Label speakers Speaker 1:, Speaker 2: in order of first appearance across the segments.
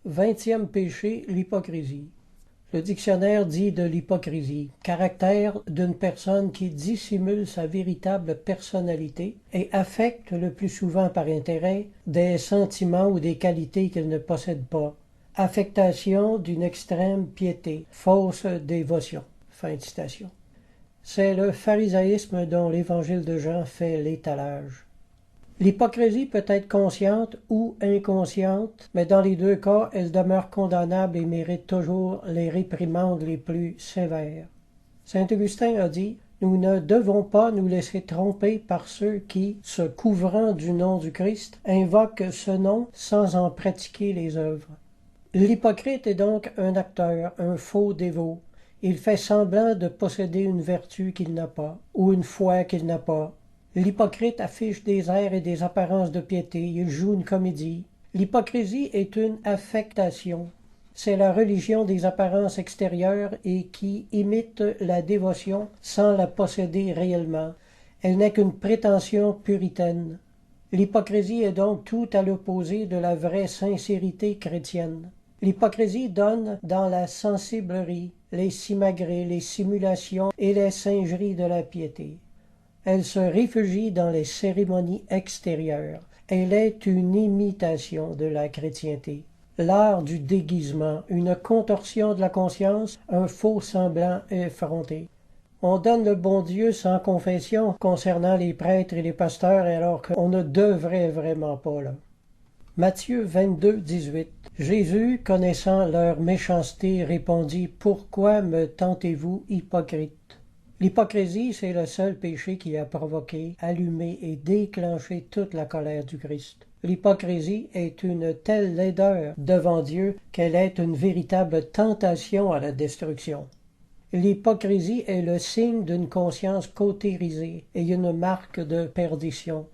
Speaker 1: 20e péché, l'hypocrisie. Le dictionnaire dit de l'hypocrisie, caractère d'une personne qui dissimule sa véritable personnalité et affecte le plus souvent par intérêt des sentiments ou des qualités qu'elle ne possède pas. Affectation d'une extrême piété, fausse dévotion. Fin de citation. C'est le pharisaïsme dont l'évangile de Jean fait l'étalage. L'hypocrisie peut être consciente ou inconsciente, mais dans les deux cas, elle demeure condamnable et mérite toujours les réprimandes les plus sévères. Saint Augustin a dit « Nous ne devons pas nous laisser tromper par ceux qui, se couvrant du nom du Christ, invoquent ce nom sans en pratiquer les œuvres. » L'hypocrite est donc un acteur, un faux dévot. Il fait semblant de posséder une vertu qu'il n'a pas, ou une foi qu'il n'a pas. L'hypocrite affiche des airs et des apparences de piété, il joue une comédie. L'hypocrisie est une affectation. C'est la religion des apparences extérieures et qui imite la dévotion sans la posséder réellement. Elle n'est qu'une prétention puritaine. L'hypocrisie est donc tout à l'opposé de la vraie sincérité chrétienne. L'hypocrisie donne dans la sensiblerie, les simagrées, les simulations et les singeries de la piété. Elle se réfugie dans les cérémonies extérieures. Elle est une imitation de la chrétienté. L'art du déguisement, une contorsion de la conscience, un faux semblant effronté. On donne le bon Dieu sans confession concernant les prêtres et les pasteurs alors qu'on ne devrait vraiment pas là. Matthieu 22, 18. Jésus, connaissant leur méchanceté, répondit « Pourquoi me tentez-vous, hypocrites ?» L'hypocrisie, c'est le seul péché qui a provoqué, allumé et déclenché toute la colère du Christ. L'hypocrisie est une telle laideur devant Dieu qu'elle est une véritable tentation à la destruction. L'hypocrisie est le signe d'une conscience cautérisée et une marque de perdition.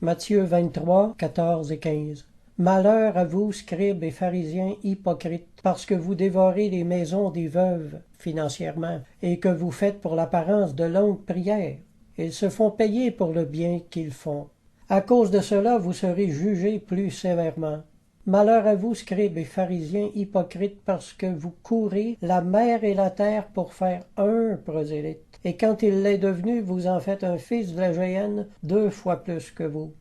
Speaker 1: Matthieu 23, 14 et 15. Malheur à vous, scribes et pharisiens hypocrites, parce que vous dévorez les maisons des veuves financièrement, et que vous faites pour l'apparence de longues prières. Ils se font payer pour le bien qu'ils font. À cause de cela, vous serez jugés plus sévèrement. Malheur à vous, scribes et pharisiens hypocrites, parce que vous courez la mer et la terre pour faire un prosélyte. Et quand il l'est devenu, vous en faites un fils de la géhenne 2 fois plus que vous.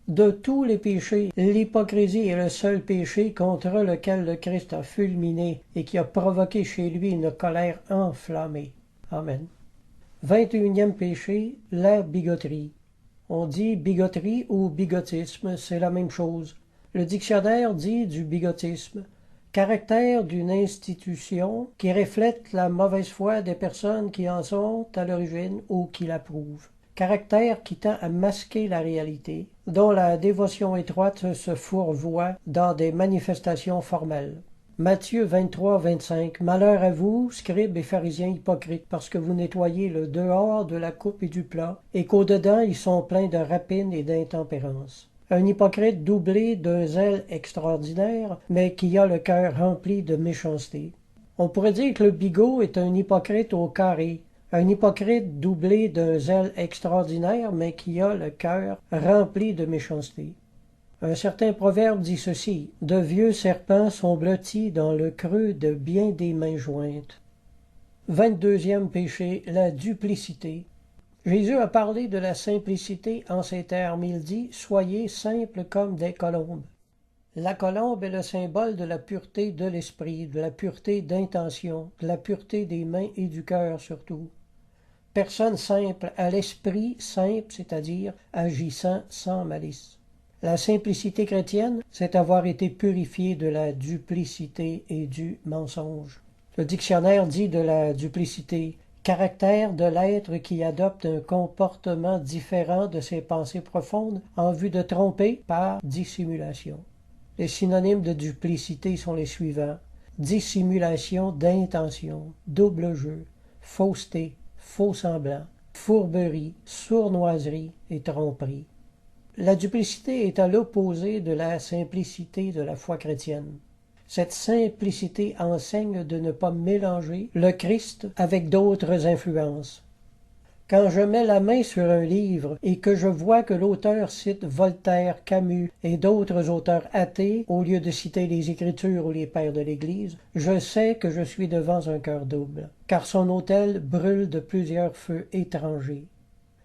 Speaker 1: De tous les péchés, l'hypocrisie est le seul péché contre lequel le Christ a fulminé et qui a provoqué chez lui une colère enflammée. Amen. 21e péché, la bigoterie. On dit bigoterie ou bigotisme, c'est la même chose. Le dictionnaire dit du bigotisme, caractère d'une institution qui reflète la mauvaise foi des personnes qui en sont à l'origine ou qui l'approuvent. Caractère qui tend à masquer la réalité, dont la dévotion étroite se fourvoie dans des manifestations formelles. Matthieu 23, 25. Malheur à vous, scribes et pharisiens hypocrites, parce que vous nettoyez le dehors de la coupe et du plat, et qu'au-dedans ils sont pleins de rapine et d'intempérance. Un hypocrite doublé d'un zèle extraordinaire, mais qui a le cœur rempli de méchanceté. On pourrait dire que le bigot est un hypocrite au carré, un hypocrite doublé d'un zèle extraordinaire, mais qui a le cœur rempli de méchanceté. Un certain proverbe dit ceci, « De vieux serpents sont blottis dans le creux de bien des mains jointes. » 22e péché, la duplicité. Jésus a parlé de la simplicité en ces termes. Il dit, « Soyez simples comme des colombes. » La colombe est le symbole de la pureté de l'esprit, de la pureté d'intention, de la pureté des mains et du cœur surtout. Personne simple à l'esprit simple, c'est-à-dire agissant sans malice. La simplicité chrétienne, c'est avoir été purifié de la duplicité et du mensonge. Le dictionnaire dit de la duplicité, caractère de l'être qui adopte un comportement différent de ses pensées profondes en vue de tromper par dissimulation. Les synonymes de duplicité sont les suivants. Dissimulation d'intention, double jeu, fausseté, faux semblant, fourberie, sournoiserie et tromperie. La duplicité est à l'opposé de la simplicité de la foi chrétienne. Cette simplicité enseigne de ne pas mélanger le Christ avec d'autres influences. Quand je mets la main sur un livre et que je vois que l'auteur cite Voltaire, Camus et d'autres auteurs athées au lieu de citer les Écritures ou les pères de l'Église, je sais que je suis devant un cœur double, car son autel brûle de plusieurs feux étrangers.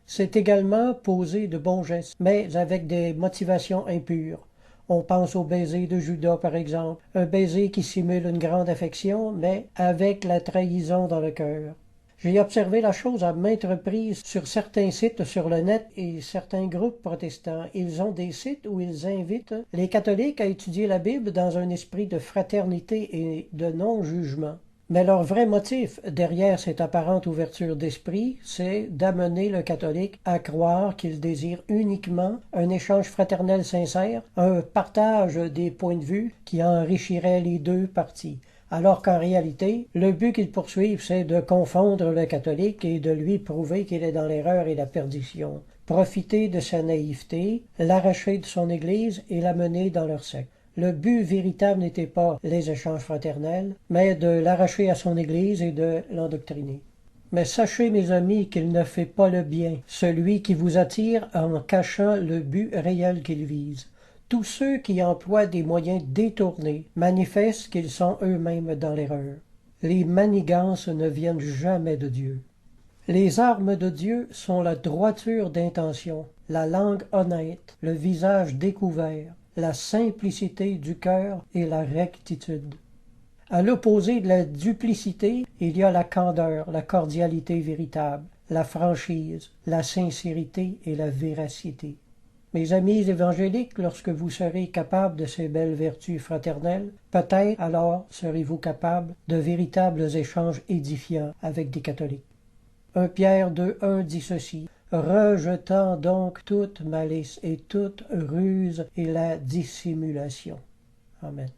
Speaker 1: C'est également poser de bons gestes, mais avec des motivations impures. On pense au baiser de Judas, par exemple, un baiser qui simule une grande affection, mais avec la trahison dans le cœur. J'ai observé la chose à maintes reprises sur certains sites sur le net et certains groupes protestants. Ils ont des sites où ils invitent les catholiques à étudier la Bible dans un esprit de fraternité et de non-jugement. Mais leur vrai motif derrière cette apparente ouverture d'esprit, c'est d'amener le catholique à croire qu'il désire uniquement un échange fraternel sincère, un partage des points de vue qui enrichirait les deux parties. Alors qu'en réalité, le but qu'ils poursuivent, c'est de confondre le catholique et de lui prouver qu'il est dans l'erreur et la perdition, profiter de sa naïveté, l'arracher de son Église et l'amener dans leur secte. Le but véritable n'était pas les échanges fraternels, mais de l'arracher à son Église et de l'endoctriner. Mais sachez, mes amis, qu'il ne fait pas le bien, celui qui vous attire en cachant le but réel qu'il vise. Tous ceux qui emploient des moyens détournés manifestent qu'ils sont eux-mêmes dans l'erreur. Les manigances ne viennent jamais de Dieu. Les armes de Dieu sont la droiture d'intention, la langue honnête, le visage découvert, la simplicité du cœur et la rectitude. À l'opposé de la duplicité, il y a la candeur, la cordialité véritable, la franchise, la sincérité et la véracité. Mes amis évangéliques, lorsque vous serez capables de ces belles vertus fraternelles, peut-être alors serez-vous capables de véritables échanges édifiants avec des catholiques. 1 Pierre 2:1 dit ceci: « Rejetant donc toute malice et toute ruse et la dissimulation. » Amen.